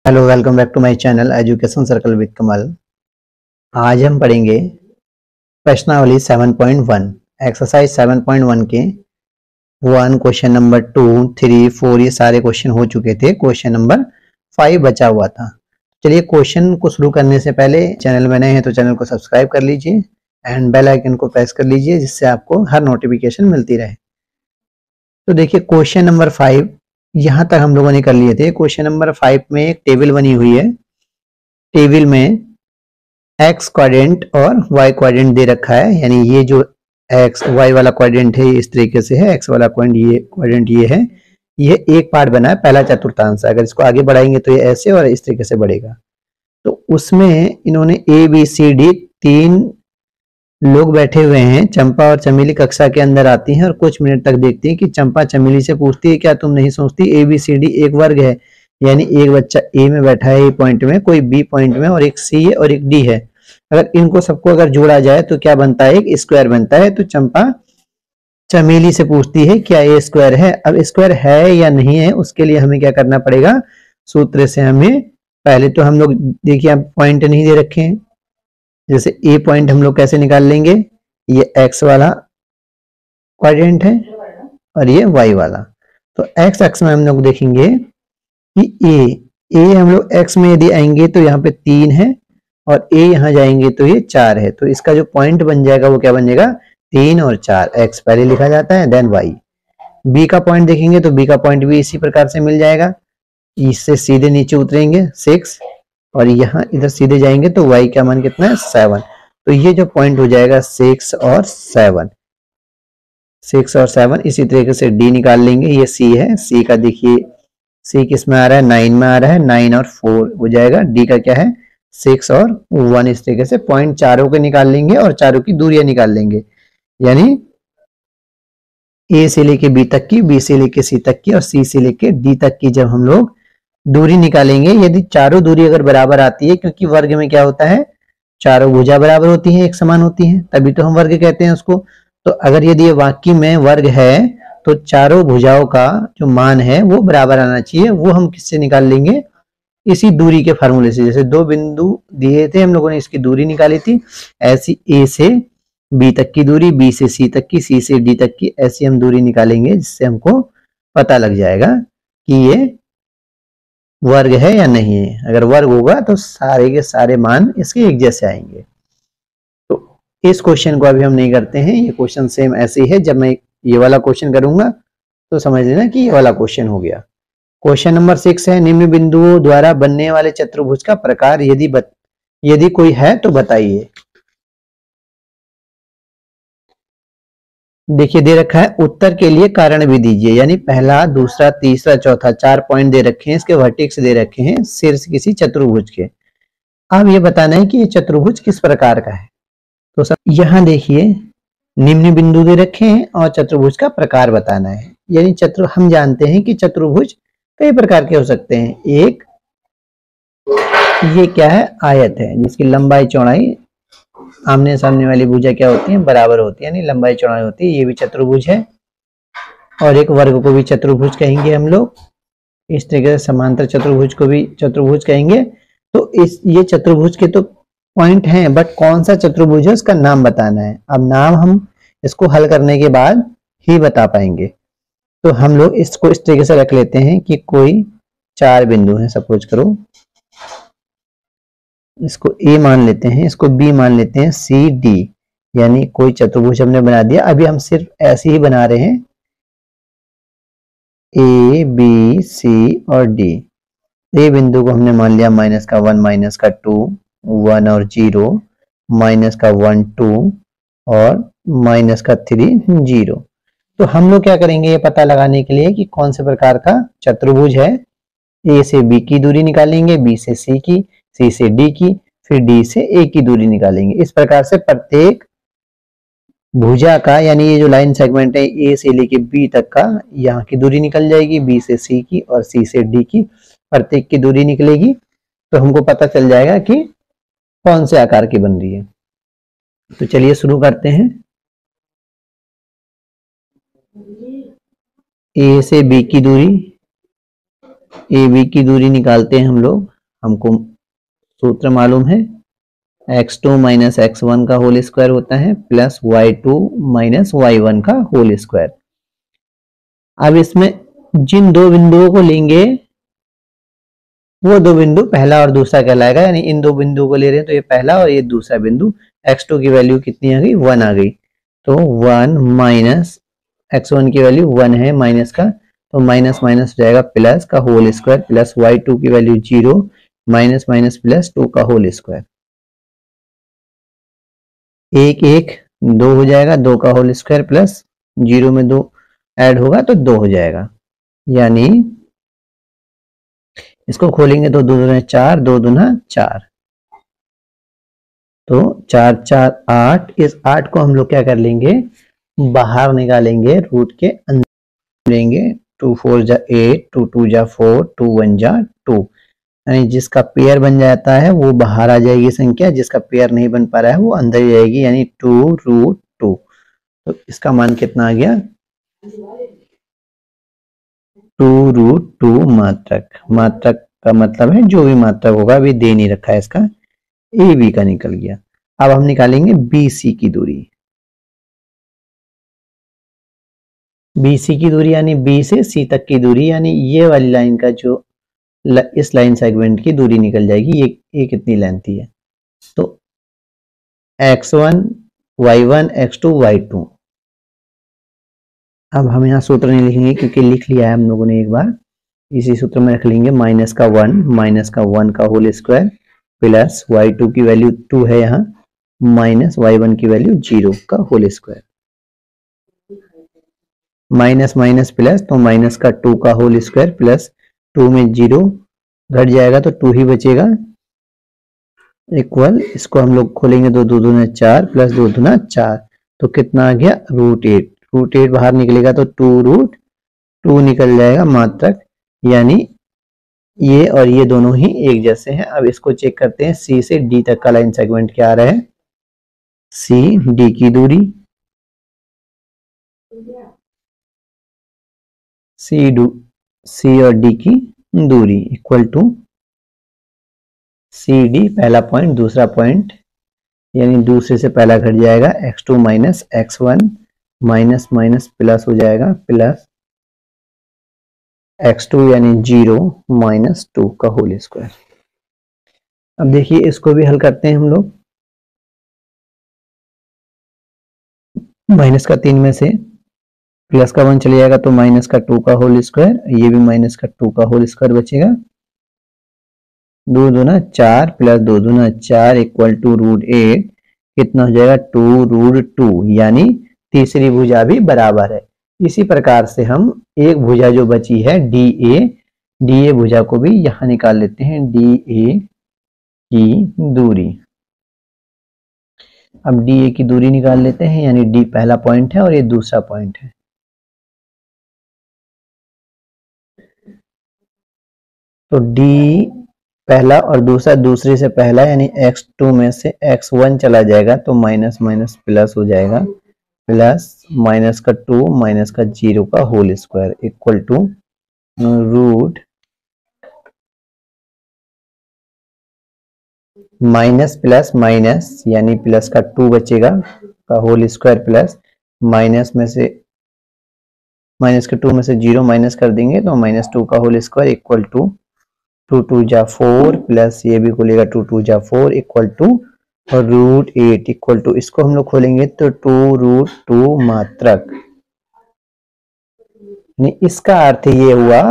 Hello, welcome back to my channel education circle with Kamal. आज हम पढ़ेंगे प्रश्नावली 7.1 एक्सरसाइज 7.1 के 1 क्वेश्चन नंबर 2, 3, 4 ये सारे क्वेश्चन हो चुके थे। क्वेश्चन नंबर 5 बचा हुआ था। चलिए क्वेश्चन को शुरू करने से पहले चैनल में नए हैं तो चैनल को सब्सक्राइब कर लीजिए एंड बेल आइकन को प्रेस कर लीजिए जिससे आपको हर नोटिफिकेशन मिलती रहे। तो देखिए क्वेश्चन नंबर 5 यहाँ तक हम लोगों ने कर लिए थे। क्वेश्चन नंबर 5 में एक टेबल बनी हुई है। टेबल में एक्स क्वाड्रेंट और वाई क्वाड्रेंट दे रखा है, यानी ये जो एक्स वाई वाला क्वाड्रेंट है इस तरीके से है, एक्स वाला क्वाड्रेंट ये है। ये एक पार्ट बना है, पहला चतुर्थांश। अगर इसको आगे बढ़ाएंगे तो ये ऐसे और इस तरीके से बढ़ेगा। तो उसमें इन्होंने ए बी सी डी 3 लोग बैठे हुए हैं। चंपा और चमेली कक्षा के अंदर आती हैं और कुछ मिनट तक देखती है कि चंपा चमेली से पूछती है, क्या तुम नहीं सोचती ए बी सी डी एक वर्ग है? यानी एक बच्चा ए में बैठा है, ए पॉइंट में, कोई बी पॉइंट में, और एक सी है और एक डी है। अगर इनको सबको अगर जोड़ा जाए तो क्या बनता है? एक स्क्वायर बनता है। तो चंपा चमेली से पूछती है क्या ए स्क्वायर है? अब स्क्वायर है या नहीं है उसके लिए हमें क्या करना पड़ेगा? सूत्र से हमें पहले तो हम लोग देखिए अब पॉइंट नहीं दे रखे हैं, जैसे ए पॉइंट हम लोग कैसे निकाल लेंगे? ये एक्स वाला क्वाड्रेंट है और ये वाई वाला। तो एक्स अक्ष में हम लोग देखेंगे कि ए हम लोग एक्स में यदि आएंगे तो यहाँ पे 3 है और ए यहाँ जाएंगे तो ये 4 है। तो इसका जो पॉइंट बन जाएगा वो क्या बन जाएगा? 3 और 4। एक्स पहले लिखा जाता है देन वाई। बी का पॉइंट देखेंगे तो बी का पॉइंट भी इसी प्रकार से मिल जाएगा। इससे सीधे नीचे उतरेंगे 6 और यहाँ इधर सीधे जाएंगे तो y का मान कितना है? 7। तो ये जो पॉइंट हो जाएगा 6 और 7, 6 और 7। इसी तरीके से d निकाल लेंगे। ये c है, c का देखिए c किस में आ रहा है? 9 में आ रहा है। 9 और 4 हो जाएगा। d का क्या है? 6 और 1। इस तरीके से पॉइंट चारों के निकाल लेंगे और चारों की दूरियां निकाल लेंगे। यानी a से लेके b तक की, b से लेके c तक की और c से लेके d तक की जब हम लोग दूरी निकालेंगे, यदि चारों दूरी अगर बराबर आती है, क्योंकि वर्ग में क्या होता है? चारों भुजा बराबर होती हैं, एक समान होती हैं, तभी तो हम वर्ग कहते हैं उसको। तो अगर यदि ये वाक्य में वर्ग है तो चारों भुजाओं का जो मान है वो बराबर आना चाहिए। वो हम किससे निकाल लेंगे? इसी दूरी के फार्मूले से। जैसे 2 बिंदु दिए थे हम लोगों ने, इसकी दूरी निकाली थी, ऐसी ए से बी तक की दूरी, बी से सी तक की, सी से डी तक की, ऐसी हम दूरी निकालेंगे जिससे हमको पता लग जाएगा कि ये वर्ग है या नहीं है। अगर वर्ग होगा तो सारे के सारे मान इसके एक जैसे आएंगे। तो इस क्वेश्चन को अभी हम नहीं करते हैं, ये क्वेश्चन सेम ऐसे ही है। जब मैं ये वाला क्वेश्चन करूंगा तो समझ लेना कि ये वाला क्वेश्चन हो गया। क्वेश्चन नंबर 6 है, निम्न बिंदुओं द्वारा बनने वाले चतुर्भुज का प्रकार यदि कोई है तो बताइए। देखिए दे रखा है उत्तर के लिए कारण भी दीजिए, यानी पहला, दूसरा, तीसरा, चौथा, 4 पॉइंट दे रखे हैं। इसके वर्टेक्स दे रखे हैं शीर्ष किसी चतुर्भुज के। अब ये बताना है कि ये चतुर्भुज किस प्रकार का है। तो सब यहाँ देखिए निम्न बिंदु दे रखे हैं और चतुर्भुज का प्रकार बताना है। यानी हम जानते हैं कि चतुर्भुज कई प्रकार के हो सकते हैं। एक ये क्या है? आयत है जिसकी लंबाई चौड़ाई आमने सामने वाली भुजा क्या होती है? बराबर होती है, यानी लंबाई चौड़ाई होती है। ये भी चतुर्भुज है। और एक वर्ग को भी चतुर्भुज कहेंगे हम लोग। इस तरीके से समांतर चतुर्भुज को भी चतुर्भुज कहेंगे। तो ये चतुर्भुज के तो पॉइंट हैं, बट कौन सा चतुर्भुज है उसका नाम बताना है। अब नाम हम इसको हल करने के बाद ही बता पाएंगे। तो हम लोग इसको इस तरीके से रख लेते हैं कि कोई 4 बिंदु है, सपोज करो। इसको ए मान लेते हैं, इसको बी मान लेते हैं, सी डी, यानी कोई चतुर्भुज हमने बना दिया। अभी हम सिर्फ ऐसे ही बना रहे हैं, ए बी सी और डी। ए बिंदु को हमने मान लिया -1, -2, 1 और 0, -1, 2 और -3, 0। तो हम लोग क्या करेंगे ये पता लगाने के लिए कि कौन से प्रकार का चतुर्भुज है। ए से बी की दूरी निकालेंगे, बी से सी की, सी से डी की, फिर डी से ए की दूरी निकालेंगे। इस प्रकार से प्रत्येक भुजा का, यानी ये जो लाइन सेगमेंट है ए से लेके बी तक का, यहाँ की दूरी निकल जाएगी, बी से सी की और सी से डी की, प्रत्येक की दूरी निकलेगी। तो हमको पता चल जाएगा कि कौन से आकार की बन रही है। तो चलिए शुरू करते हैं। ए से बी की दूरी, ए बी की दूरी निकालते हैं हम लोग। हमको सूत्र मालूम है, x2 माइनस x1 का होल स्क्वायर होता है प्लस y2 माइनस y1 का होल स्क्वायर। अब इसमें जिन दो बिंदुओं को लेंगे वो दो बिंदु पहला और दूसरा कहलाएगा, यानी इन दो बिंदुओं को ले रहे हैं तो ये पहला और ये दूसरा बिंदु। x2 की वैल्यू कितनी आ गई, 1 आ गई, तो 1 माइनस x1 की वैल्यू 1 है माइनस का, तो माइनस माइनस हो जाएगा प्लस का होल स्क्वायर प्लस y2 की वैल्यू 0 माइनस माइनस प्लस 2 का होल स्क्वायर। एक एक 2 हो जाएगा, 2 का होल स्क्वायर प्लस 0 में 2 ऐड होगा तो 2 हो जाएगा, यानी इसको खोलेंगे तो 2 दूना 4, 2 दूना 4, तो 4 4 8। इस 8 को हम लोग क्या कर लेंगे, बाहर निकालेंगे, रूट के अंदर लेंगे। 2 4 जा 8, 2 2 जा 4, 2 1 जा 2, यानी जिसका पेयर बन जाता है वो बाहर आ जाएगी संख्या, जिसका पेयर नहीं बन पा रहा है वो अंदर ही जाएगी, यानी 2 रूट 2। तो इसका मान कितना आ गया, 2 रूट 2 मात्रक। मात्रक का मतलब है जो भी मात्रक होगा, अभी दे नहीं रखा है इसका, ए बी का निकल गया। अब हम निकालेंगे बी सी की दूरी। बी सी की दूरी यानी बी से सी तक की दूरी, यानी ये वाली लाइन का जो इस लाइन सेगमेंट की दूरी निकल जाएगी, ये कितनी लेंथी है, तो x1 y1 x2 y2। अब हम यहाँ सूत्र नहीं लिखेंगे क्योंकि लिख लिया है हम लोगों ने एक बार, इसी सूत्र में रख लेंगे माइनस का 1 का होल स्क्वायर प्लस y2 की वैल्यू 2 है यहाँ, माइनस y1 की वैल्यू 0 का whole square. Minus minus plus, तो माइनस का 2 का होल स्क्वायर प्लस 2 में 0 घट जाएगा तो 2 ही बचेगा, इक्वल, इसको हम लोग खोलेंगे तो 2 दूना 4 प्लस 2 दूना 4, तो कितना आ गया, रूट 8। रूट 8 बाहर निकलेगा तो 2 रूट 2 निकल जाएगा मात्रक, यानी ये और ये दोनों ही एक जैसे हैं। अब इसको चेक करते हैं, सी से डी तक का लाइन सेगमेंट क्या आ रहा है, सी डी की दूरी, सी और डी की दूरी इक्वल टू सी डी पहला पॉइंट, दूसरा पॉइंट, यानी दूसरे से पहला घट जाएगा, x2 minus x1 minus minus plus हो जाएगा प्लस x2 यानी 0 माइनस 2 का होल स्क्वायर। अब देखिए इसको भी हल करते हैं हम लोग, माइनस का 3 में से प्लस का 1 चले जाएगा तो माइनस का 2 का होल स्क्वायर, ये भी माइनस का 2 का होल स्क्वायर बचेगा, 2 दूना 4 प्लस 2 दूना 4 इक्वल टू रूट 8, कितना हो जाएगा, 2 रूट 2, यानी तीसरी भुजा भी बराबर है। इसी प्रकार से हम एक भुजा जो बची है डी ए भुजा को भी यहां निकाल लेते हैं, डी ए की दूरी। अब डी ए की दूरी निकाल लेते हैं, यानी डी पहला पॉइंट है और ये दूसरा पॉइंट है, तो डी पहला और दूसरा, दूसरे से पहला यानी x2 में से x1 चला जाएगा तो माइनस माइनस प्लस हो जाएगा, प्लस माइनस का 2 माइनस का 0 का whole square equal to root minus plus minus, यानी प्लस का 2 बचेगा का होल स्क्वायर प्लस माइनस में से माइनस के 2 में से 0 माइनस कर देंगे तो माइनस 2 का होल स्क्वायर इक्वल टू 2 2 जा 4 प्लस ये भी खोलेगा 2 2 जा 4 इक्वल टू और रूट 8 इक्वल टू, इसको हम लोग खोलेंगे तो 2 रूट 2 मात्रक। इसका अर्थ ये हुआ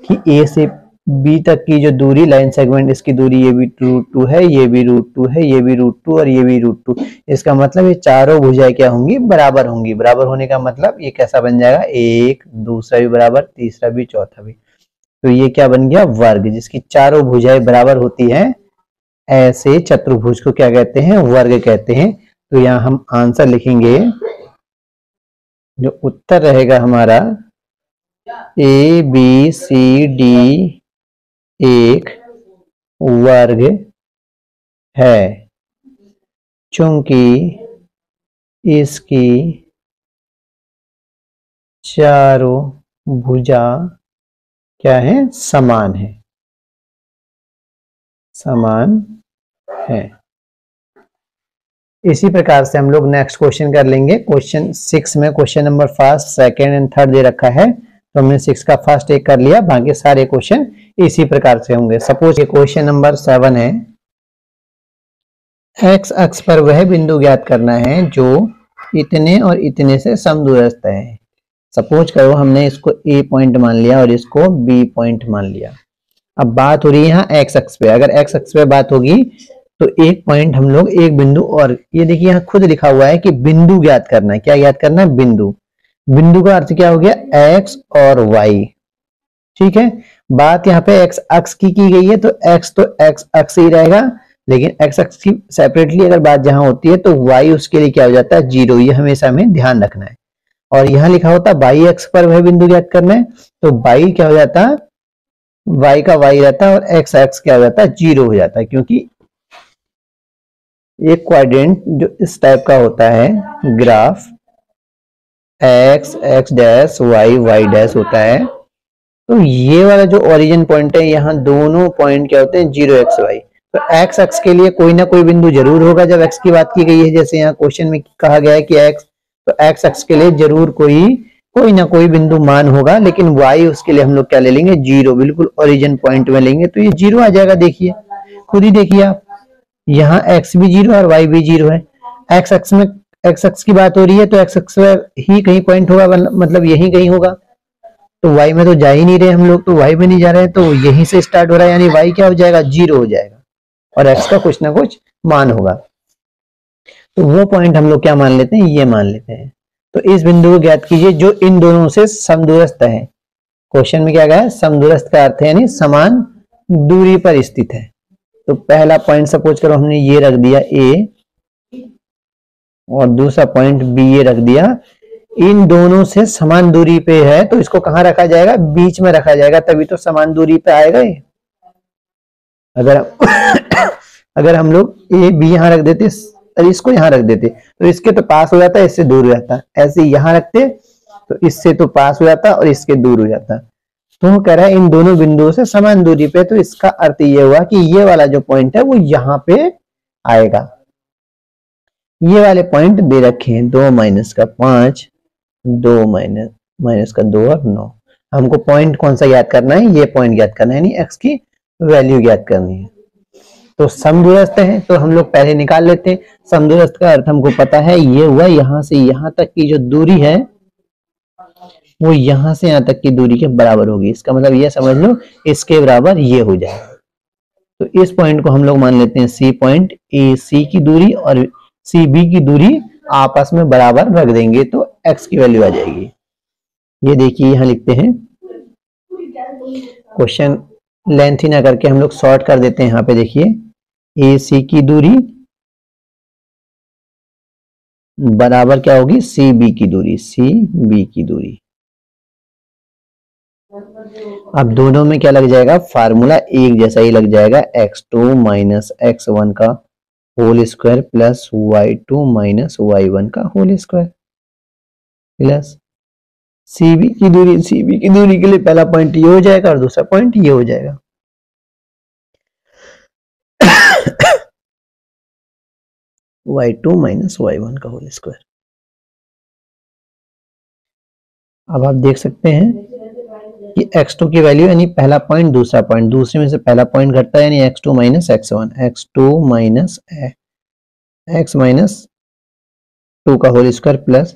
कि ए से बी तक की जो दूरी लाइन सेगमेंट, इसकी दूरी ये भी रूट 2 है, ये भी रूट 2 है, ये भी रूट 2 और ये भी रूट 2। इसका मतलब ये चारों भुजाएं क्या होंगी, बराबर होंगी। बराबर होने का मतलब ये कैसा बन जाएगा, एक, दूसरा भी बराबर, तीसरा भी, चौथा भी, तो ये क्या बन गया, वर्ग। जिसकी चारों भुजाएं बराबर होती हैं ऐसे चतुर्भुज को क्या कहते हैं, वर्ग कहते हैं। तो यहाँ हम आंसर लिखेंगे, जो उत्तर रहेगा हमारा ए बी सी डी एक वर्ग है, चूंकि इसकी चारों भुजा क्या है, समान है। समान है। इसी प्रकार से हम लोग नेक्स्ट क्वेश्चन कर लेंगे। क्वेश्चन 6 में question number first, second and third दे रखा है, तो हमने 6 का फर्स्ट एक कर लिया, बाकी सारे क्वेश्चन इसी प्रकार से होंगे। सपोज ये क्वेश्चन नंबर 7 है, एक्स अक्ष पर वह बिंदु ज्ञात करना है जो इतने और इतने से समदूरस्थ है। सपोज करो हमने इसको ए पॉइंट मान लिया और इसको बी पॉइंट मान लिया। अब बात हो रही है यहाँ एक्स अक्ष पे। अगर एक्स अक्ष पे बात होगी तो एक पॉइंट हम लोग एक बिंदु, और ये देखिए यहाँ खुद लिखा हुआ है कि बिंदु ज्ञात करना है। क्या ज्ञात करना है? बिंदु। बिंदु का अर्थ क्या हो गया? एक्स और वाई। ठीक है, बात यहाँ पे एक्स अक्ष की गई है, तो एक्स अक्ष ही रहेगा, लेकिन एक्स अक्ष की सेपरेटली अगर बात जहां होती है तो वाई उसके लिए क्या हो जाता है? 0। ये हमेशा हमें ध्यान रखना है। और यहाँ लिखा होता है वाई अक्ष पर वह बिंदु ज्ञात करना है, तो वाई क्या हो जाता है? वाई का वाई रहता है, और एक्स अक्ष क्या हो जाता है? 0 हो जाता है, क्योंकि एक क्वाड्रेंट जो इस टाइप का होता है graph, x x dash y y dash होता है, तो ये वाला जो ओरिजिन पॉइंट है, यहाँ दोनों पॉइंट क्या होते हैं? 0 एक्स वाई। तो एक्स अक्ष के लिए कोई ना कोई बिंदु जरूर होगा जब एक्स की बात की गई है। जैसे यहाँ क्वेश्चन में कहा गया है कि एक्स, तो एक्स अक्ष के लिए जरूर कोई ना कोई बिंदु मान होगा, लेकिन वाई उसके लिए हम लोग क्या ले लेंगे? 0, बिल्कुल ओरिजिन पॉइंट में लेंगे, तो ये 0 आ जाएगा। देखिए, खुद ही देखिए आप, यहाँ एक्स भी 0 और वाई भी 0 है। एक्स अक्ष में एक्स अक्ष की बात हो रही है, तो एक्स अक्ष में ही कहीं पॉइंट होगा, मतलब यही कहीं होगा। तो वाई में तो जा ही नहीं रहे हम लोग, तो वाई में नहीं जा रहे हैं, तो यहीं से स्टार्ट हो रहा है, यानी वाई क्या हो जाएगा? 0 हो जाएगा, और एक्स का कुछ ना कुछ मान होगा। तो वो पॉइंट हम लोग क्या मान लेते हैं? ये मान लेते हैं। तो इस बिंदु को ज्ञात कीजिए जो इन दोनों से समदूरस्थ है। क्वेश्चन में क्या गया है? समदूरस्थ का अर्थ है यानी समान दूरी पर स्थित है। तो पहला पॉइंट सपोज करो हमने ये रख दिया ए, और दूसरा पॉइंट बी ये रख दिया। इन दोनों से समान दूरी पे है, तो इसको कहां रखा जाएगा? बीच में रखा जाएगा, तभी तो समान दूरी पे आएगा ये। अगर हम लोग ए बी यहां रख देते और इसको यहां रख देते, तो इसके तो पास हो जाता, इससे दूर हो जाता। ऐसे यहां रखते तो इससे तो पास हो जाता और इसके दूर हो जाता। तो कह रहा है इन दोनों बिंदुओं से समान दूरी पे, तो इसका अर्थ ये हुआ कि ये वाला जो पॉइंट है वो यहां पे आएगा। ये वाले पॉइंट दे रखे हैं 2 माइनस का 5, 2 माइनस का 2 और 9। हमको पॉइंट कौन सा याद करना है? ये पॉइंट याद करना है, यानी एक्स की वैल्यू याद करनी है। तो समदूरस्थ है, तो हम लोग पहले निकाल लेते हैं। समदूरस्थ का अर्थ हमको पता है, ये हुआ यहां से यहां तक की जो दूरी है वो यहां से यहां तक की दूरी के बराबर होगी। इसका मतलब ये समझ लो इसके बराबर ये हो जाएगा। तो इस पॉइंट को हम लोग मान लेते हैं सी पॉइंट। ए सी की दूरी और सी बी की दूरी आपस में बराबर रख देंगे, तो एक्स की वैल्यू आ जाएगी। ये देखिए यहां लिखते हैं, क्वेश्चन लेंथ ही ना करके हम लोग शॉर्ट कर देते हैं। यहाँ पे देखिए, ए सी की दूरी बराबर क्या होगी? सी बी की दूरी। सी बी की दूरी। अब दोनों में क्या लग जाएगा? फार्मूला एक जैसा ही लग जाएगा, x2 माइनस x1 का whole square plus y2 minus y1 का होल स्क्वायर प्लस सीबी की दूरी। सीबी की दूरी के लिए पहला पॉइंट ये हो जाएगा और दूसरा पॉइंट ये हो जाएगा। y2 माइनस y1 का होल स्क्वायर। अब आप देख सकते हैं कि x2 की वैल्यू यानी पहला पॉइंट दूसरा पॉइंट, दूसरे में से पहला पॉइंट घटता है, यानी x2 minus x1, x2 minus x minus 2 का होल स्क्वायर प्लस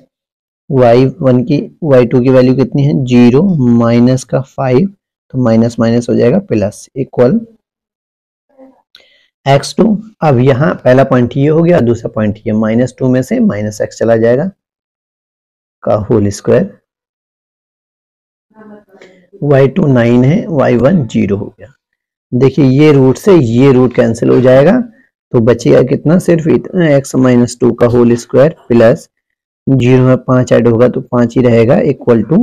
y1 की y2 की वैल्यू कितनी है? 0 माइनस का 5, तो माइनस माइनस हो जाएगा प्लस इक्वल x2। अब यहाँ पहला पॉइंट ये हो गया, दूसरा पॉइंट ये, -2 में से माइनस x चला जाएगा का होल स्क्वायर। y2 9 है, y1 0 हो गया। देखिए ये रूट से ये रूट कैंसिल हो जाएगा, तो बचेगा कितना? सिर्फ इतना, x माइनस 2 का होल स्क्वायर प्लस 0 में 5 ऐड होगा तो 5 ही रहेगा, इक्वल टू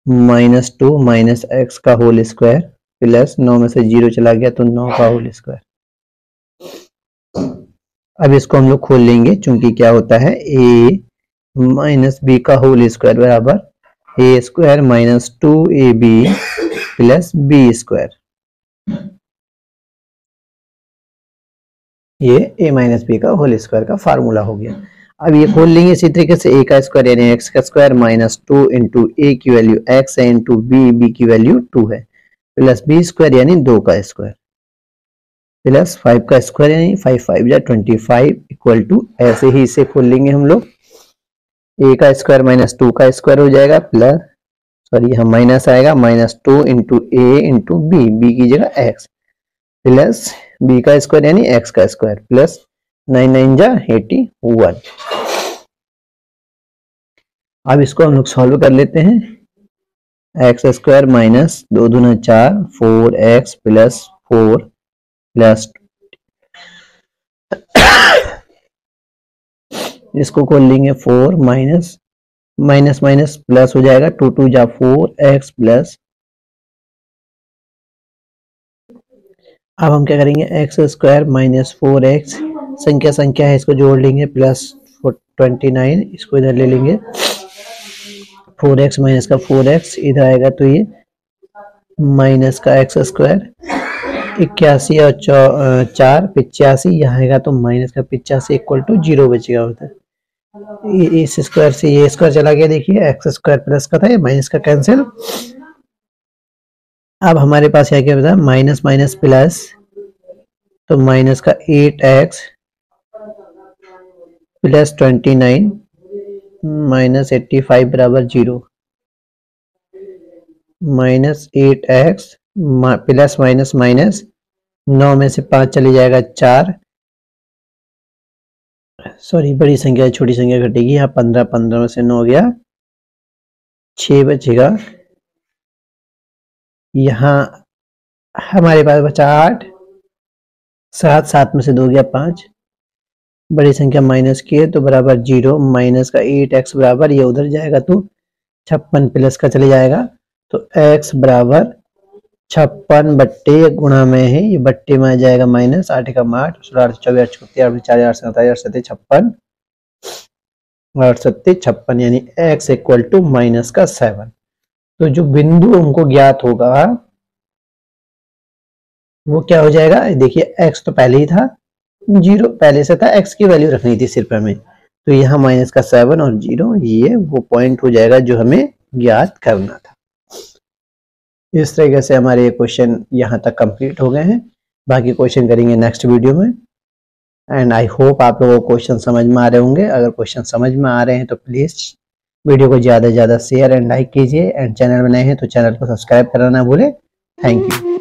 -2 माइनस x का होल स्क्वायर प्लस 9 में से 0 चला गया तो 9 का होल स्क्वायर। अब इसको हम लोग खोल लेंगे, चूंकि क्या होता है a माइनस बी का होल स्क्वायर बराबर a square minus 2ab plus b square. ये a माइनस बी का होल स्क्वायर का फार्मूला हो गया। अब ये खोल लेंगे इसी तरीके से a का स्क्वायर यानी x का स्क्वायर माइनस 2 इंटू a की वैल्यू x है इंटू b की वैल्यू 2 है प्लस b स्क्वायर यानी 2 का स्क्वायर प्लस 5 का स्क्वायर यानी 5 5 या 25 इक्वल टू, ऐसे ही इसे खोल लेंगे हम लोग, a का स्क्वायर माइनस 2 का स्क्वायर हो जाएगा प्लस, सॉरी यहाँ माइनस आएगा, minus 2 into a into b की जगह x प्लस b का स्क्वायर यानी x का स्क्वायर प्लस 9 9 जा 81। अब इसको हम लोग सॉल्व कर लेते हैं। एक्स स्क्वायर माइनस 2 दूना 4 4x प्लस 4 प्लस इसको खोल लेंगे 4 माइनस माइनस माइनस प्लस हो जाएगा 2 2 जा 4x प्लस, अब हम क्या करेंगे एक्स स्क्वायर माइनस 4x संख्या संख्या है इसको जोड़ लेंगे प्लस 29 इसको इधर ले लेंगे 4x माइनस का 4x इधर आएगा तो ये माइनस का एक्स स्क्वायर 81 और 4 85 यहाँ आएगा तो माइनस का 85 इक्वल टू 0 बचेगा उधर। इस स्क्वायर से ये स्क्वायर चला गया, देखिए एक्स स्क्वायर प्लस का था ये माइनस का कैंसिल। अब हमारे पास क्या बता माइनस माइनस प्लस तो माइनस का 8x प्लस 29 माइनस 85 बराबर 0 minus 8x plus minus minus 9 में से 5 चले जाएगा 4, सॉरी बड़ी संख्या छोटी संख्या घटेगी, यहाँ 15 15 में से 9 गया 6 बचेगा, यहाँ हमारे पास बचा 8 7 7 में से 2 गया 5, बड़ी संख्या माइनस की है तो बराबर 0 माइनस का 8x बराबर ये उधर जाएगा तो 56 प्लस का चले जाएगा तो x बराबर 56 बट्टे गुणा में है, ये बट्टे में आ जाएगा माइनस 8 का 8 16 24 34 4 8 27 8 7 56 8 7 56 यानी x इक्वल टू माइनस का 7। तो जो बिंदु हमको ज्ञात होगा वो क्या हो जाएगा, देखिए x तो पहले ही था 0 पहले से था, x की वैल्यू रखनी थी सिर्फ हमें, तो यहाँ माइनस का 7 और 0 ये वो पॉइंट हो जाएगा जो हमें ज्ञात करना था। इस तरीके से हमारे ये क्वेश्चन यहाँ तक कंप्लीट हो गए हैं, बाकी क्वेश्चन करेंगे नेक्स्ट वीडियो में। एंड आई होप आप लोगों को क्वेश्चन समझ में आ रहे होंगे। अगर क्वेश्चन समझ में आ रहे हैं तो प्लीज़ वीडियो को ज़्यादा से ज़्यादा शेयर एंड लाइक कीजिए, एंड चैनल में नए हैं तो चैनल को सब्सक्राइब करना ना भूलें। Thank you.